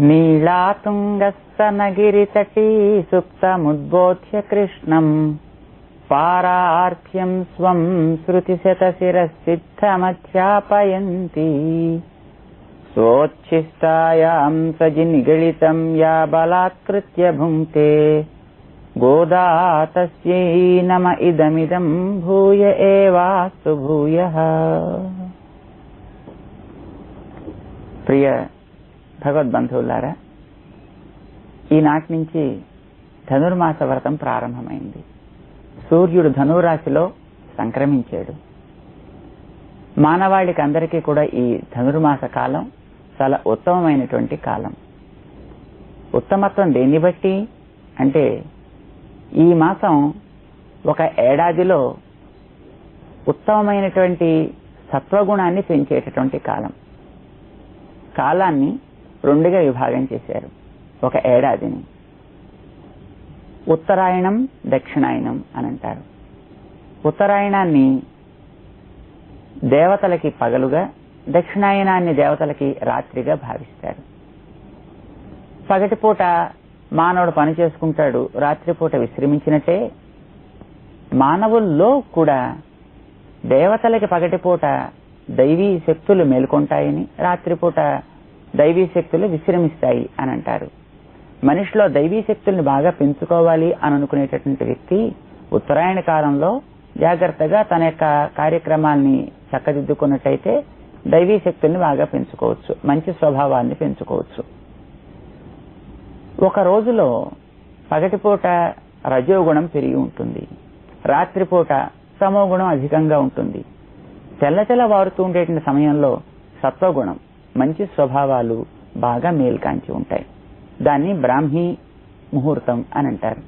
నీళాతుంగస్తనగిరితటీ సుప్తముద్బోధ్య కృష్ణం పారార్థ్యం స్వం శృతిశతశిరసిద్ధమధ్యాపయంతి స్వోచ్ఛిష్టాయాం సజి నిగళితం యా బలాత్కృత్య భుంక్తే గోదా తస్యై నమ ఇదమిదం భూయ ఏవాస్తు భూయః. ప్రియ భగవద్బంధువులారా, ఈనాటి నుంచి ధనుర్మాస వ్రతం ప్రారంభమైంది. సూర్యుడు ధనురాశిలో సంక్రమించాడు. మానవాళికి అందరికీ కూడా ఈ ధనుర్మాస కాలం చాలా ఉత్తమమైనటువంటి కాలం. ఉత్తమత్వం దేన్ని బట్టి అంటే, ఈ మాసం ఒక ఏడాదిలో ఉత్తమమైనటువంటి సత్వగుణాన్ని పెంచేటటువంటి కాలం. కాలాన్ని రెండుగా విభాగం చేశారు. ఒక ఏడాదిని ఉత్తరాయణం, దక్షిణాయనం అని అంటారు. ఉత్తరాయణాన్ని దేవతలకి పగలుగా, దక్షిణాయనాన్ని దేవతలకి రాత్రిగా భావిస్తారు. పగటిపూట మానవుడు పని చేసుకుంటాడు, రాత్రిపూట విశ్రమించినట్టే మానవుల్లో కూడా దేవతలకి పగటిపూట దైవీ శక్తులు మేల్కొంటాయని, రాత్రిపూట దైవీ శక్తులు విశ్రమిస్తాయి అని అంటారు. మనిషిలో దైవీ శక్తుల్ని బాగా పెంచుకోవాలి అని అనుకునేటటువంటి వ్యక్తి ఉత్తరాయణ కాలంలో జాగ్రత్తగా తన యొక్క కార్యక్రమాల్ని చక్కదిద్దుకున్నట్టయితే దైవీ శక్తుల్ని బాగా పెంచుకోవచ్చు, మంచి స్వభావాన్ని పెంచుకోవచ్చు. ఒక రోజులో పగటిపూట రజోగుణం పెరిగి ఉంటుంది, రాత్రిపూట తమోగుణం అధికంగా ఉంటుంది. తెల్లతెల్ల వారుతూ ఉండేటువంటి సమయంలో సత్వగుణం, మంచి స్వభావాలు బాగా మేల్కాంచి ఉంటాయి. దాన్ని బ్రాహ్మీ ముహూర్తం అని అంటారు.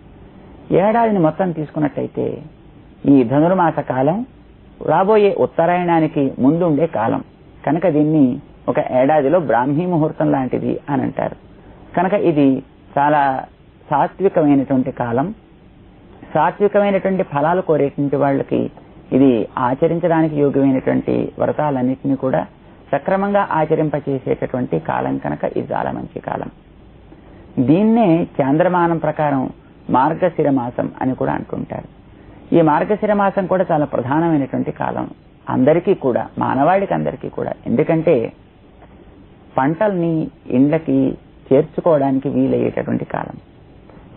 ఏడాదిని మొత్తం తీసుకున్నట్టయితే ఈ ధనుర్మాస కాలం రాబోయే ఉత్తరాయణానికి ముందుండే కాలం కనుక దీన్ని ఒక ఏడాదిలో బ్రాహ్మీ ముహూర్తం లాంటిది అని అంటారు. కనుక ఇది చాలా సాత్వికమైనటువంటి కాలం. సాత్వికమైనటువంటి ఫలాలు కోరేటువంటి వాళ్ళకి ఇది ఆచరించడానికి యోగ్యమైనటువంటి వ్రతాలన్నింటినీ కూడా సక్రమంగా ఆచరింపచేసేటటువంటి కాలం కనుక ఇది చాలా మంచి కాలం. దీన్నే చాంద్రమానం ప్రకారం మార్గశిర మాసం అని కూడా అంటుంటారు. ఈ మార్గశిర మాసం కూడా చాలా ప్రధానమైనటువంటి కాలం అందరికీ కూడా, మానవాళికి అందరికీ కూడా. ఎందుకంటే పంటల్ని ఇండ్లకి చేర్చుకోవడానికి వీలయ్యేటటువంటి కాలం.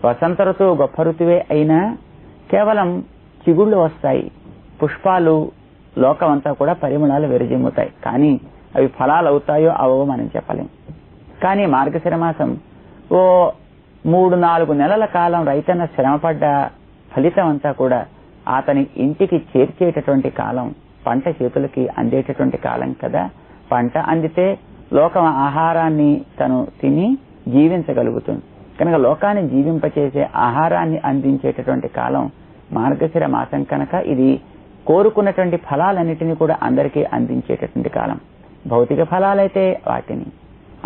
వసంత ఋతువు గొప్ప ఋతువే అయినా కేవలం చిగుళ్ళు వస్తాయి, పుష్పాలు, లోకమంతా కూడా పరిమళాలు వెరజిమ్ముతాయి. కానీ అవి ఫలాలు అవుతాయో అవో మనం చెప్పలేం. కానీ మార్గశిర మాసం ఓ 3-4 నెలల కాలం రైతన్న శ్రమపడ్డ ఫలితం అంతా కూడా అతని ఇంటికి చేర్చేటటువంటి కాలం, పంట చేతులకి అందేటటువంటి కాలం కదా. పంట అందితే లోకం ఆహారాన్ని తను తిని జీవించగలుగుతుంది. కనుక లోకాన్ని జీవింపచేసే ఆహారాన్ని అందించేటటువంటి కాలం మార్గశిర మాసం కనుక ఇది కోరుకున్నటువంటి ఫలాలన్నిటినీ కూడా అందరికీ అందించేటటువంటి కాలం. భౌతిక ఫలాలైతే వాటిని,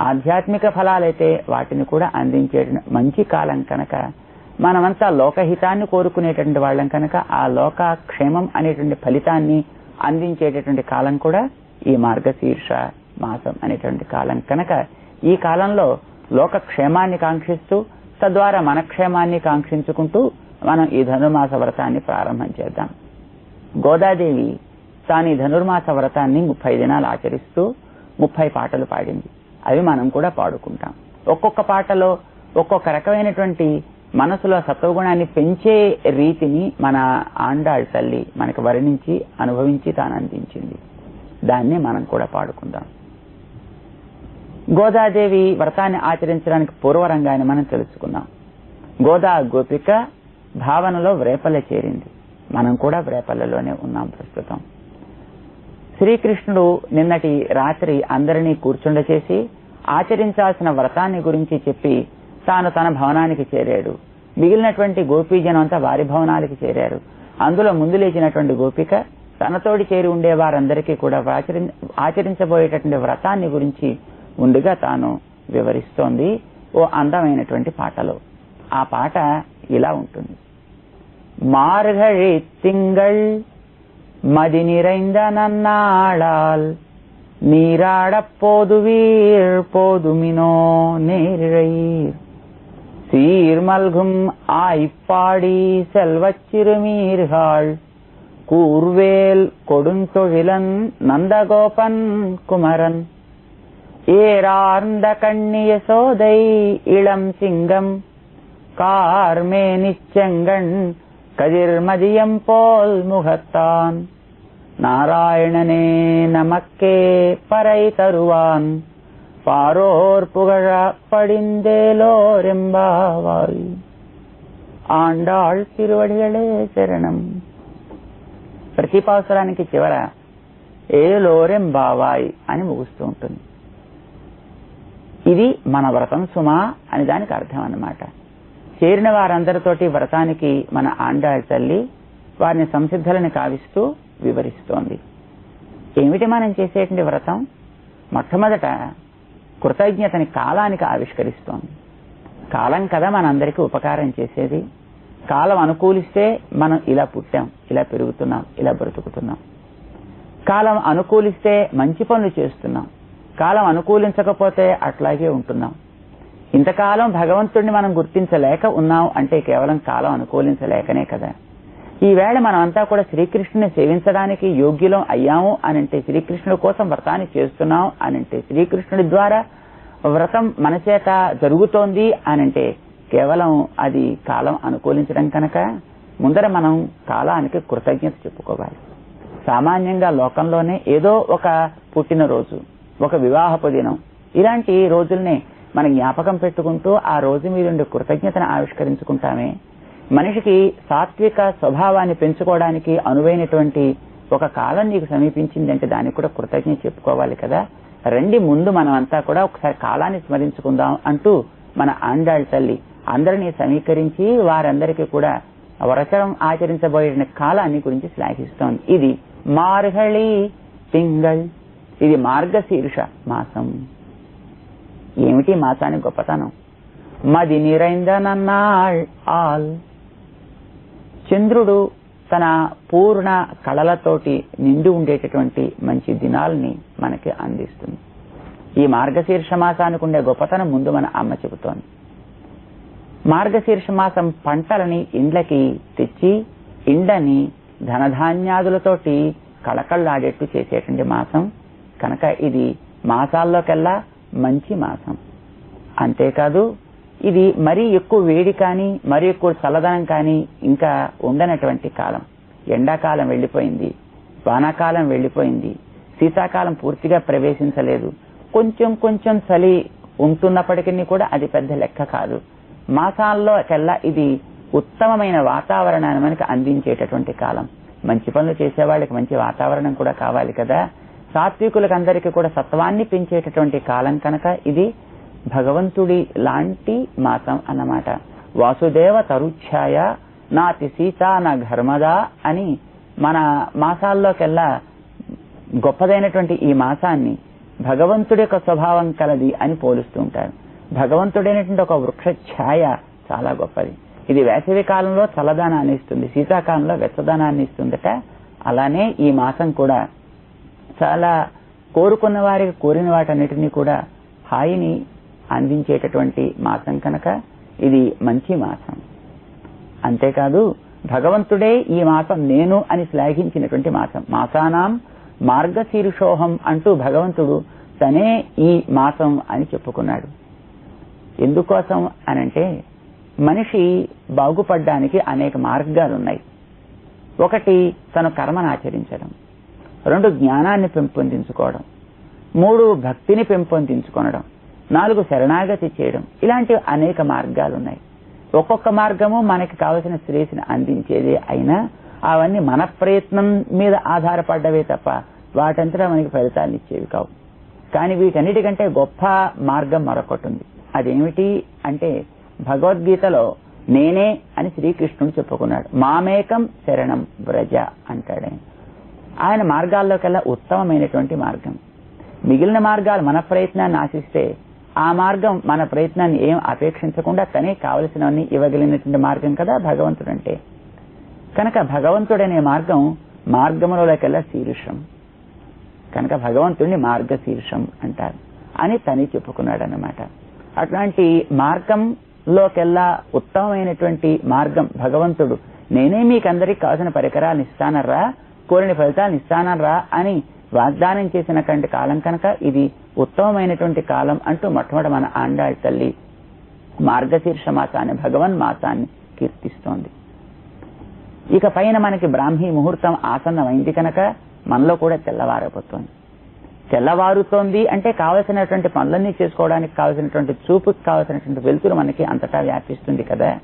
ఆధ్యాత్మిక ఫలాలైతే వాటిని కూడా అందించే మంచి కాలం కనుక మనమంతా లోకహితాన్ని కోరుకునేటటువంటి వాళ్ళం కనుక ఆ లోక క్షేమం అనేటువంటి ఫలితాన్ని అందించేటటువంటి కాలం కూడా ఈ మార్గశీర్ష మాసం అనేటువంటి కాలం కనుక ఈ కాలంలో లోక క్షేమాన్ని కాంక్షిస్తూ తద్వారా మన క్షేమాన్ని కాంక్షించుకుంటూ మనం ఈ ధనుర్మాస వ్రతాన్ని ప్రారంభం చేద్దాం. గోదాదేవి తాను ఈ ధనుర్మాస వ్రతాన్ని 30 దినాలు ఆచరిస్తూ 30 పాటలు పాడింది. అవి మనం కూడా పాడుకుంటాం. ఒక్కొక్క పాటలో ఒక్కొక్క రకమైనటువంటి మనసులో సత్వగుణాన్ని పెంచే రీతిని మన ఆండాళ్ తల్లి మనకు వర్ణించి అనుభవించి తాను అందించింది. దాన్ని మనం కూడా పాడుకుందాం. గోదాదేవి వ్రతాన్ని ఆచరించడానికి పూర్వరంగాన్ని మనం తెలుసుకుందాం. గోదా గోపిక భావనలో వ్రేపల్లె చేరింది. మనం కూడా వ్రేపల్లెలోనే ఉన్నాం ప్రస్తుతం. శ్రీకృష్ణుడు నిన్నటి రాత్రి అందరినీ కూర్చుండచేసి ఆచరించాల్సిన వ్రతాన్ని గురించి చెప్పి తాను తన భవనానికి చేరాడు. మిగిలినటువంటి గోపీజనం అంతా వారి భవనాలకి చేరారు. అందులో ముందు లేచినటువంటి గోపిక తనతోడి చేరి ఉండే వారందరికీ కూడా ఆచరించబోయేటటువంటి వ్రతాన్ని గురించి ముందుగా తాను వివరిస్తోంది ఓ అందమైనటువంటి పాటలో. ఆ పాట ఇలా ఉంటుంది. மார்கழி திங்கள் மதி நிறைந்த நன்னாளால் நீராடப்போதுவீர் போதுமினோ நேரிழையீர் சீர்மல்கும் ஆய்ப்பாடி செல்வச் சிறுமீர்கள் கூர்வேல் கொடுந்தொழிலன் நந்தகோபன் குமரன் ஏரார்ந்த கண்ணிய சோதை இளம் சிங்கம் கார்மே நிச்சங்கண் கதிர்மதியம் போல் முகத்தான் நாராயணனே நமக்கே பறை தருவான் பாரோர் புகழ படிந்தேலோரெம்பாவாய். ఆండాళ్ తిరువడిగలే శరణం. ప్రతి పాసురానికి చివర ఏలోరెంబావాయ్ అని ముగుస్తూ ఉంటుంది. ఇది మన వ్రతం సుమా అని దానికి అర్థం అన్నమాట. చేరిన వారందరితోటి వ్రతానికి మన ఆండాళ్ తల్లి వారిని సంసిద్ధులను కావిస్తూ వివరిస్తోంది. ఏమిటి మనం చేసేటువంటి వ్రతం? మొట్టమొదట కృతజ్ఞతని కాలానికి ఆవిష్కరిస్తోంది. కాలం కదా మనందరికీ ఉపకారం చేసేది. కాలం అనుకూలిస్తే మనం ఇలా పుట్టాం, ఇలా పెరుగుతున్నాం, ఇలా బ్రతుకుతున్నాం. కాలం అనుకూలిస్తే మంచి పనులు చేస్తున్నాం, కాలం అనుకూలించకపోతే అట్లాగే ఉంటున్నాం. ఇంతకాలం భగవంతుడిని మనం గుర్తించలేక ఉన్నాం అంటే కేవలం కాలం అనుకూలించలేకనే కదా. ఈవేళ మనం అంతా కూడా శ్రీకృష్ణుని సేవించడానికి యోగ్యులం అయ్యాము అనంటే, శ్రీకృష్ణుడి కోసం వ్రతాన్ని చేస్తున్నాం అనంటే, శ్రీకృష్ణుడి ద్వారా వ్రతం మన చేత జరుగుతోంది అనంటే కేవలం అది కాలం అనుకూలించడం కనుక ముందర మనం కాలానికి కృతజ్ఞత చెప్పుకోవాలి. సామాన్యంగా లోకంలోనే ఏదో ఒక పుట్టినరోజు, ఒక వివాహపు దినం, ఇలాంటి రోజుల్ని మనం జ్ఞాపకం పెట్టుకుంటూ ఆ రోజు మీద కృతజ్ఞతను ఆవిష్కరించుకుంటామే. మనిషికి సాత్విక స్వభావాన్ని పెంచుకోవడానికి అనువైనటువంటి ఒక కాలం నీకు సమీపించిందంటే దానికి కూడా కృతజ్ఞత చెప్పుకోవాలి కదా. రండి ముందు మనం అంతా కూడా ఒకసారి కాలాన్ని స్మరించుకుందాం అంటూ మన ఆండాళ్ తల్లి అందరినీ సమీకరించి వారందరికీ కూడా వ్రతం ఆచరించబోయే కాలాన్ని గురించి శ్లాఘిస్తోంది. ఇది మార్గళి తింగళ్, ఇది మార్గశీర్ష మాసం. ఏమిటి మాసానికి గొప్పతనం? మది నిరైందనన్నాళ్ ఆల్, చంద్రుడు తన పూర్ణ కళలతోటి నిండి ఉండేటటువంటి మంచి దినాల్ని మనకి అందిస్తుంది. ఈ మార్గశీర్ష మాసానికి ఉండే గొప్పతనం ముందు మన అమ్మ చెబుతోంది. మార్గశీర్ష మాసం పంటలని ఇండ్లకి తెచ్చి ఇండని ధనధాన్యాదులతోటి కళకళ్ళాడేట్టు చేసేటువంటి మాసం కనుక ఇది మాసాల్లోకెల్లా మంచి మాసం. అంతేకాదు ఇది మరీ ఎక్కువ వేడి కానీ మరీ ఎక్కువ చల్లదనం కానీ ఇంకా ఉండనటువంటి కాలం. ఎండాకాలం వెళ్లిపోయింది, వానాకాలం వెళ్లిపోయింది, శీతాకాలం పూర్తిగా ప్రవేశించలేదు. కొంచెం కొంచెం చలి ఉంటున్నప్పటికీ కూడా అది పెద్ద లెక్క కాదు. మాసాల్లోకెల్లా ఇది ఉత్తమమైన వాతావరణాన్ని మనకి అందించేటటువంటి కాలం. మంచి పనులు చేసేవాళ్ళకి మంచి వాతావరణం కూడా కావాలి కదా. సాత్వికులకు అందరికీ కూడా సత్వాన్ని పెంచేటటువంటి కాలం కనుక ఇది భగవంతుడి లాంటి మాసం అన్నమాట. వాసుదేవ తరుఛాయ నాతి సీత నా ఘర్మదా అని మన మాసాల్లోకెల్లా గొప్పదైనటువంటి ఈ మాసాన్ని భగవంతుడి యొక్క స్వభావం కలది అని పోలుస్తూ ఉంటారు. భగవంతుడైనటువంటి ఒక వృక్ష ఛాయ చాలా గొప్పది. ఇది వేసవి కాలంలో చల్లదనాన్ని ఇస్తుంది, శీతాకాలంలో వెచ్చదనాన్ని ఇస్తుందట. అలానే ఈ మాసం కూడా చాలా కోరుకున్న వారికి కోరిన వాటన్నిటినీ కూడా హాయిని అందించేటటువంటి మాసం కనుక ఇది మంచి మాసం. అంతేకాదు భగవంతుడే ఈ మాసం నేను అని శ్లాఘించినటువంటి మాసం. మాసానాం మార్గశీర్షోహం అంటూ భగవంతుడు తనే ఈ మాసం అని చెప్పుకున్నాడు. ఎందుకోసం అనంటే మనిషి బాగుపడ్డానికి అనేక మార్గాలున్నాయి. ఒకటి తను కర్మను ఆచరించడం, 2 జ్ఞానాన్ని పెంపొందించుకోవడం, 3 భక్తిని పెంపొందించుకోవడం, 4 శరణాగతి చేయడం. ఇలాంటి అనేక మార్గాలున్నాయి. ఒక్కొక్క మార్గము మనకి కావలసిన శ్రేయస్సుని అందించేదే అయినా అవన్నీ మన ప్రయత్నం మీద ఆధారపడ్డవే తప్ప వాటంతటా మనకి ఫలితాన్ని ఇచ్చేవి కావు. కానీ వీటన్నిటికంటే గొప్ప మార్గం మరొకటి ఉంది. అదేమిటి అంటే భగవద్గీతలో నేనే అని శ్రీకృష్ణుడు చెప్పుకున్నాడు. మామేకం శరణం వ్రజ అంటాడు. ఆయన మార్గాల్లోకెల్లా ఉత్తమమైనటువంటి మార్గం. మిగిలిన మార్గాలు మన ప్రయత్నాన్ని ఆశిస్తే ఆ మార్గం మన ప్రయత్నాన్ని ఏం అపేక్షించకుండా తనే కావలసినవన్నీ ఇవ్వగలిగినటువంటి మార్గం కదా భగవంతుడు అంటే. కనుక భగవంతుడనే మార్గం మార్గములకెల్లా శీర్షం. కనుక భగవంతుడిని మార్గశీర్షం అంటారు అని తని చెప్పుకున్నాడు అన్నమాట. అట్లాంటి మార్గంలోకెల్లా ఉత్తమమైనటువంటి మార్గం భగవంతుడు, నేనే మీకందరికి కావాల్సిన పరికరాలను ఇస్తానర్రా, కోరిన ఫలితాలను ఇస్తానర్రా అని వాగ్దానం చేసినటువంటి కాలం కనుక ఇది ఉత్తమమైనటువంటి కాలం అంటూ మొట్టమొదటి మన ఆండాళ్ తల్లి మార్గశీర్ష మాసాన్ని, భగవన్ మాసాన్ని కీర్తిస్తోంది. ఇక పైన మనకి బ్రాహ్మీ ముహూర్తం ఆసన్నమైంది కనుక మనలో కూడా తెల్లవారబోతోంది. తెల్లవారుతోంది అంటే కావలసినటువంటి పనులన్నీ చేసుకోవడానికి కావలసినటువంటి చూపుకి కావలసినటువంటి వెలుతురు మనకి అంతటా వ్యాపిస్తుంది కదా.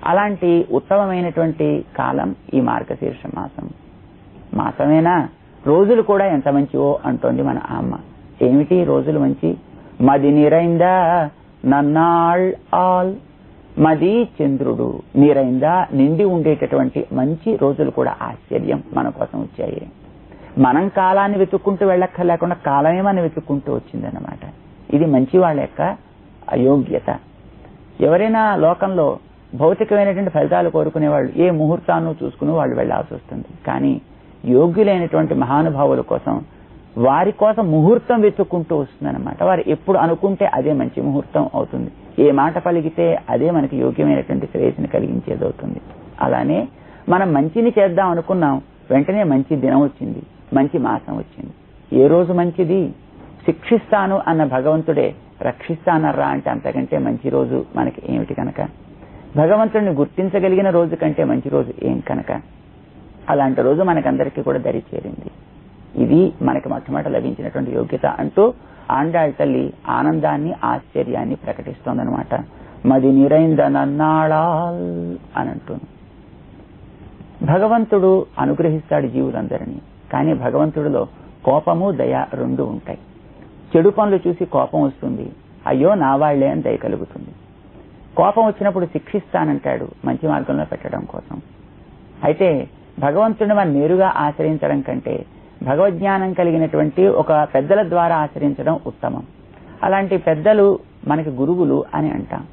అలాంటి ఉత్తమమైనటువంటి కాలం ఈ మార్గశీర్ష మాసం. మాసమేనా, రోజులు కూడా ఎంత మంచివో అంటోంది మన అమ్మ. ఏమిటి రోజులు మంచి? మది నిరైందా నన్నాళ్ ఆల్, మది చంద్రుడు, నిరైందా నిండి ఉండేటటువంటి మంచి రోజులు కూడా ఆశ్చర్యం మన కోసం వచ్చాయి. మనం కాలాన్ని వెతుక్కుంటూ వెళ్ళక్కర్లేకుండా కాలమే మనం వెతుక్కుంటూ వచ్చిందన్నమాట. ఇది మంచి వాళ్ళ యొక్క అయోగ్యత. ఎవరైనా లోకంలో భౌతికమైనటువంటి ఫలితాలు కోరుకునే వాళ్ళు ఏ ముహూర్తాన్ని చూసుకుని వాళ్ళు వెళ్లాల్సి వస్తుంది. కానీ యోగ్యులైనటువంటి మహానుభావుల కోసం, వారి కోసం ముహూర్తం వెతుక్కుంటూ వస్తుందన్నమాట. వారు ఎప్పుడు అనుకుంటే అదే మంచి ముహూర్తం అవుతుంది. ఏ మాట పలికితే అదే మనకి యోగ్యమైనటువంటి శ్రేయస్సుని కలిగించేది అవుతుంది. అలానే మనం మంచిని చేద్దాం అనుకున్నాం, వెంటనే మంచి దినం వచ్చింది, మంచి మాసం వచ్చింది. ఏ రోజు మంచిది? శిక్షిస్తాను అన్న భగవంతుడే రక్షిస్తానర్రా అంటే అంతకంటే మంచి రోజు మనకి ఏమిటి కనుక? భగవంతుడిని గుర్తించగలిగిన రోజు కంటే మంచి రోజు ఏం కనుక? అలాంటి రోజు మనకందరికీ కూడా దరి చేరింది. ఇది మనకి మొట్టమొదట లభించినటువంటి యోగ్యత అంటూ ఆండాళ్ తల్లి ఆనందాన్ని, ఆశ్చర్యాన్ని ప్రకటిస్తోందనమాట. మది నిరైందనన్నాళాల్ అని అంటుంది. భగవంతుడు అనుగ్రహిస్తాడు జీవులందరినీ. కానీ భగవంతుడిలో కోపము, దయ రెండు ఉంటాయి. చెడు పనులు చూసి కోపం వస్తుంది, అయ్యో నా వాళ్లే అని దయ కలుగుతుంది. కోపం వచ్చినప్పుడు శిక్షిస్తానంటాడు మంచి మార్గంలో పెట్టడం కోసం. అయితే భగవంతుడిని మనం నేరుగా ఆశ్రయించడం కంటే భగవజ్ఞానం కలిగినటువంటి ఒక పెద్దల ద్వారా ఆశ్రయించడం ఉత్తమం. అలాంటి పెద్దలు మనకి గురువులు అని అంటాం.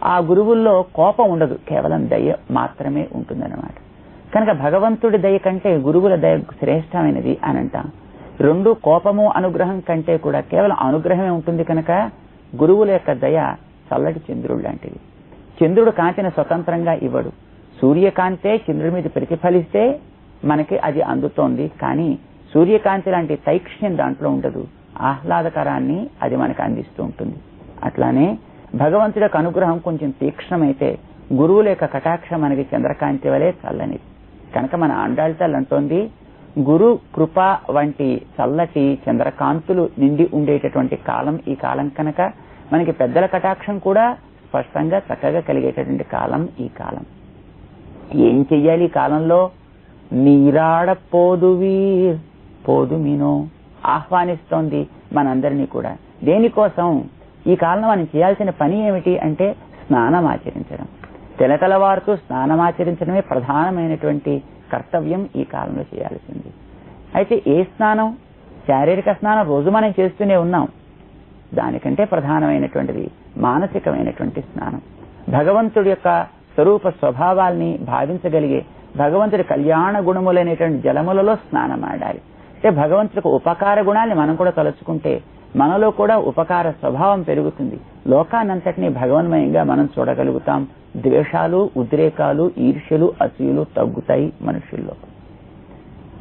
ఆ గురువుల్లో కోపం ఉండదు, కేవలం దయ మాత్రమే ఉంటుందన్నమాట. కనుక భగవంతుడి దయ కంటే గురువుల దయ శ్రేష్టమైనది అని అంటాం. రెండు కోపము అనుగ్రహం కంటే కూడా కేవలం అనుగ్రహమే ఉంటుంది కనుక గురువుల యొక్క దయ చల్లటి చంద్రుడు లాంటిది. చంద్రుడు కాంతిని స్వతంత్రంగా ఇవ్వడు. సూర్యకాంతే చంద్రుడి మీద ప్రతిఫలిస్తే మనకి అది అందుతోంది. కానీ సూర్యకాంతి లాంటి తైక్ష్యం దాంట్లో ఉండదు. ఆహ్లాదకరాన్ని అది మనకు అందిస్తూ ఉంటుంది. అట్లానే భగవంతుడి యొక్క అనుగ్రహం కొంచెం తీక్ష్ణమైతే గురువుల యొక్క కటాక్షం మనకి చంద్రకాంతి వలె చల్లనిది. కనుక మన ఆండాళ్ తల్లి అంటోంది, గురు కృప వంటి చల్లటి చంద్రకాంతులు నిండి ఉండేటటువంటి కాలం ఈ కాలం కనుక మనకి పెద్దల కటాక్షం కూడా స్పష్టంగా చక్కగా కలిగేటటువంటి కాలం ఈ కాలం. ఏం చెయ్యాలి ఈ కాలంలో? నీరాడ పోదువీర్ పోదుమినో ఆహ్వానిస్తోంది మనందరినీ కూడా. దేనికోసం? ఈ కాలంలో మనం చేయాల్సిన పని ఏమిటి అంటే స్నానం ఆచరించడం. తెలతెలవారుతూ స్నానం ఆచరించడమే ప్రధానమైనటువంటి కర్తవ్యం ఈ కాలంలో చేయాల్సింది. అయితే ఏ స్నానం? శారీరక స్నానం రోజు మనం చేస్తూనే ఉన్నాం. దానికంటే ప్రధానమైనటువంటిది మానసికమైనటువంటి స్నానం. భగవంతుడి యొక్క స్వరూప స్వభావాల్ని భావించగలిగే భగవంతుడి కళ్యాణ గుణములైనటువంటి జలములలో స్నానం ఆడాలి. అంటే భగవంతుడికి ఉపకార గుణాన్ని మనం కూడా తలుచుకుంటే మనలో కూడా ఉపకార స్వభావం పెరుగుతుంది. లోకాన్నంతటినీ భగవన్మయంగా మనం చూడగలుగుతాం. ద్వేషాలు, ఉద్రేకాలు, ఈర్ష్యలు, అసూయలు తగ్గుతాయి మనుషుల్లో.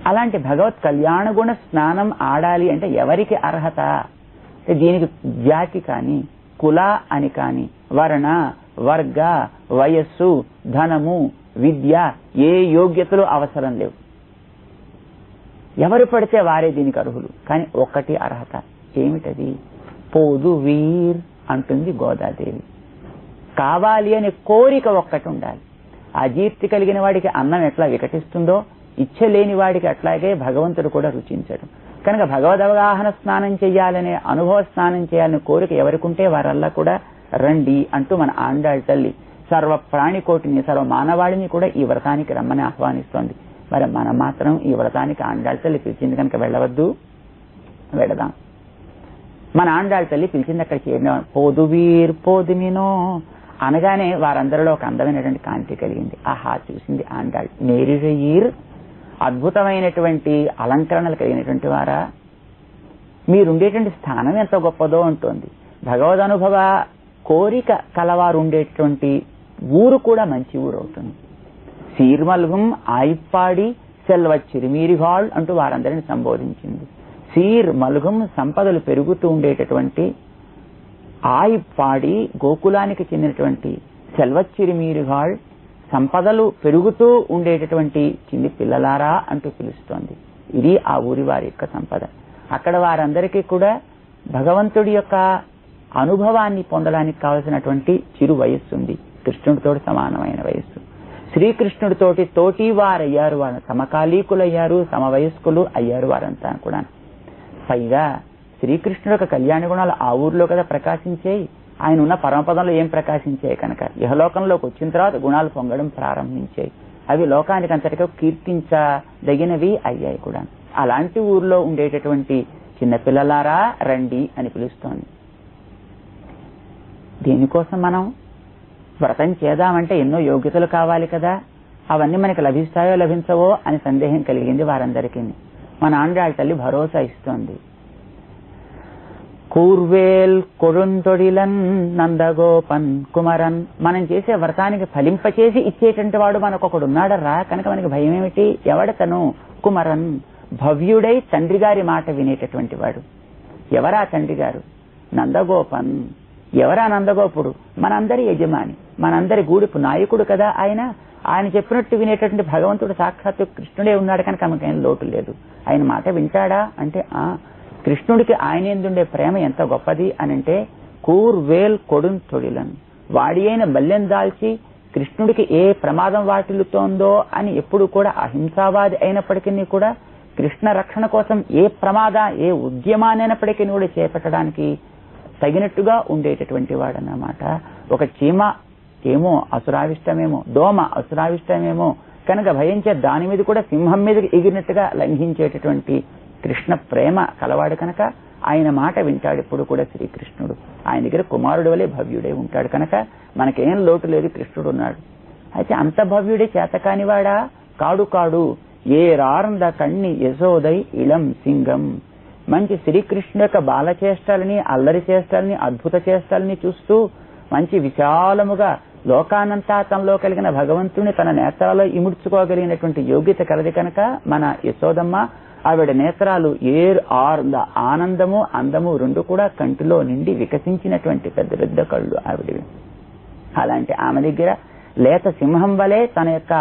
అలాంటి భగవత్ కళ్యాణ గుణ స్నానం ఆడాలి అంటే ఎవరికి అర్హత? దీనికి జాతి కానీ, కుల అని కానీ, వర్ణ, వర్గ, వయస్సు, ధనము, విద్య ఏ యోగ్యతలు అవసరం లేవు. ఎవరు పడితే వారే దీనికి అర్హులు. కానీ ఒక్కటి అర్హత. ఏమిటది? పోదు వీర్ అంటుంది గోదాదేవి. కావాలి అనే కోరిక ఒక్కటి ఉండాలి. అజీర్తి కలిగిన వాడికి అన్నం ఎట్లా వికటిస్తుందో ఇచ్చలేని వాడికి అట్లాగే భగవంతుడు కూడా రుచించడు. కనుక భగవద్ అవగాహన స్నానం చేయాలనే, అనుభవ స్నానం చేయాలనే కోరిక ఎవరికుంటే వారల్లా కూడా రండి అంటూ మన ఆండాళ్ తల్లి సర్వ ప్రాణికోటిని, సర్వ మానవాళిని కూడా ఈ వ్రతానికి రమ్మని ఆహ్వానిస్తోంది. మరి మనం మాత్రం ఈ వ్రతానికి ఆండాళ్ తల్లి పిలిచింది కనుక వెళ్ళవద్దు? వెళదాం. మన ఆండాళ్ తల్లి పిలిచింది అక్కడ చేరిన పోదువీర్ పోదుమినో అనగానే వారందరిలో ఒక అందమైనటువంటి కాంతి కలిగింది. ఆహా చూసింది ఆండాళ్. నేరిజయీర్ అద్భుతమైనటువంటి అలంకరణలు కలిగినటువంటి వారా, మీరుండేటువంటి స్థానం ఎంత గొప్పదో ఉంటుంది. భగవద్ అనుభవ కోరిక కలవారు ఉండేటువంటి ఊరు కూడా మంచి ఊరు అవుతుంది. సీర్మల్గం ఆయిప్పాడి సెల్వ చిరుమీరిగాళ్ అంటూ వారందరిని సంబోధించింది. సీర్ మలుగం సంపదలు పెరుగుతూ ఉండేటటువంటి, ఆయిప్పాడి గోకులానికి చెందినటువంటి, సెల్వచ్చిరిమీరుగాళ్ సంపదలు పెరుగుతూ ఉండేటటువంటి చిన్ని పిల్లలారా అంటూ పిలుస్తోంది. ఇది ఆ ఊరి వారి యొక్క సంపద. అక్కడ వారందరికీ కూడా భగవంతుడి యొక్క అనుభవాన్ని పొందడానికి కావలసినటువంటి చిరు వయస్సు ఉంది. కృష్ణుడితో సమానమైన వయస్సు. శ్రీకృష్ణుడితోటి తోటి వారయ్యారు, వారు సమకాలీకులయ్యారు, సమవయస్కులు అయ్యారు వారంతా కూడా. పైగా శ్రీకృష్ణుడు యొక్క కళ్యాణ గుణాలు ఆ ఊర్లో కదా ప్రకాశించేయి. ఆయన ఉన్న పరమపదంలో ఏం ప్రకాశించాయి కనుక ఇహలోకంలోకి వచ్చిన తర్వాత గుణాలు పొంగడం ప్రారంభించాయి. అవి లోకానికి అంతటిగా కీర్తించదగినవి అయ్యాయి కూడా. అలాంటి ఊర్లో ఉండేటటువంటి చిన్నపిల్లలారా రండి అని పిలుస్తోంది. దీనికోసం మనం వ్రతం చేద్దామంటే ఎన్నో యోగ్యతలు కావాలి కదా, అవన్నీ మనకి లభిస్తాయో లభించవో అని సందేహం కలిగింది వారందరికీ. మన ఆండాళ్ళ తల్లి భరోసా ఇస్తోంది. కూర్వేల్ కొడుంతొడిలన్ నందగోపన్ కుమరన్. మనం చేసే వ్రతానికి ఫలింపచేసి ఇచ్చేటువంటి వాడు మనకొకడు ఉన్నాడరా, కనుక మనకి భయం ఏమిటి? ఎవడతను? కుమరన్, భవ్యుడై తండ్రి గారి మాట వినేటటువంటి వాడు. ఎవరా తండ్రి గారు? నందగోపన్. ఎవరా నందగోపుడు? మనందరి యజమాని, మనందరి గూడిపు నాయకుడు కదా ఆయన. ఆయన చెప్పినట్టు వినేటటువంటి భగవంతుడు సాక్షాత్తు కృష్ణుడే ఉన్నాడు కనుక మనకేం లోటు లేదు. ఆయన మాట వింటాడా అంటే కృష్ణుడికి ఆయన ఎందుండే ప్రేమ ఎంత గొప్పది అని అంటే, కూర్వేల్ కొడున్ తొడిలన్, వాడి అయిన బల్లెం దాల్చి కృష్ణుడికి ఏ ప్రమాదం వాటిల్లుతోందో అని ఎప్పుడు కూడా అహింసావాది అయినప్పటికీ కూడా కృష్ణ రక్షణ కోసం ఏ ఉద్యమాన్నైనప్పటికీ కూడా చేపట్టడానికి తగినట్టుగా ఉండేటటువంటి వాడన్నమాట. ఒక చీమ ఏమో అసురావిష్టమేమో, దోమ అసురావిష్టమేమో కనుక భయించే దాని మీద కూడా సింహం మీద ఎగిరినట్టుగా లంఘించేటటువంటి కృష్ణ ప్రేమ కలవాడు కనుక ఆయన మాట వింటాడు ఇప్పుడు కూడా శ్రీకృష్ణుడు. ఆయన దగ్గర కుమారుడు వలె భవ్యుడే ఉంటాడు కనుక మనకేం లోటు లేదు, కృష్ణుడు ఉన్నాడు. అయితే అంత భవ్యుడే చేతకానివాడా? కాడు కాడు. ఏ రారంద కన్ని యశోదై ఇళం సింగం. మంచి శ్రీకృష్ణుడు యొక్క బాలచేష్టాలని, అల్లరి చేష్టాలని, అద్భుత చేష్టాలని చూస్తూ మంచి విశాలముగా లోకానంతా తనలో కలిగిన భగవంతుని తన నేత్రాల్లో ఇముడ్చుకోగలిగినటువంటి యోగ్యత కలది కనుక మన యశోదమ్మ ఆవిడ నేత్రాలు ఆనందము అందము రెండు కూడా కంటిలో నిండి వికసించినటువంటి పెద్ద పెద్ద కళ్ళు ఆవిడవి. అలాంటి ఆమె దగ్గర లేత సింహం వలె తన యొక్క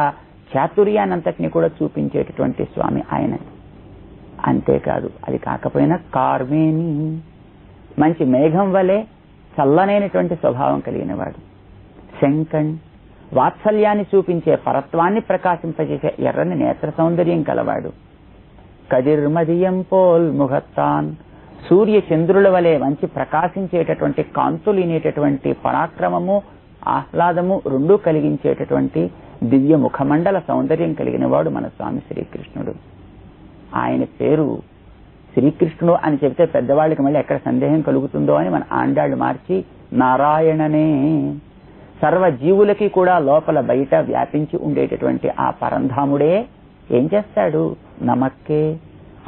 చాతుర్యానంతటిని కూడా చూపించేటటువంటి స్వామి ఆయన. అంతేకాదు, అది కాకపోయినా కార్మేని, మంచి మేఘం వలె చల్లనైనటువంటి స్వభావం కలిగిన వాడు. శంకణ్, వాత్సల్యాన్ని చూపించే పరత్వాన్ని ప్రకాశింపజేసే ఎర్రని నేత్ర సౌందర్యం కలవాడు. కదిర్మదియం పోల్ ముఖత్తాన్, సూర్య చంద్రుల వలె మంచి ప్రకాశించేటటువంటి కాంతులినేటటువంటి పరాక్రమము ఆహ్లాదము రెండూ కలిగించేటటువంటి దివ్య ముఖమండల సౌందర్యం కలిగిన వాడు మన స్వామి శ్రీకృష్ణుడు. ఆయన పేరు శ్రీకృష్ణుడు అని చెబితే పెద్దవాళ్ళకి మళ్ళీ ఎక్కడ సందేహం కలుగుతుందో అని మన ఆండాళ్ళు మార్చి నారాయణనే, సర్వ జీవులకి కూడా లోపల బయట వ్యాపించి ఉండేటటువంటి ఆ పరంధాముడే ఏం చేస్తాడు? నమక్కే,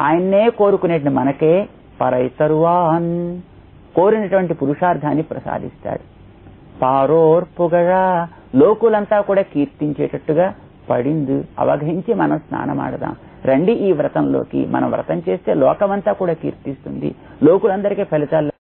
ఆయన్నే కోరుకునేటువంటి మనకే పరైతరువాన్, కోరినటువంటి పురుషార్థాన్ని ప్రసాదిస్తాడు. పారోర్పుగడా, లోకులంతా కూడా కీర్తించేటట్టుగా పడింది అవగహించి మనం స్నానమాడదాం రండి ఈ వ్రతంలోకి. మనం వ్రతం చేస్తే లోకమంతా కూడా కీర్తిస్తుంది, లోకులందరికీ ఫలితాలు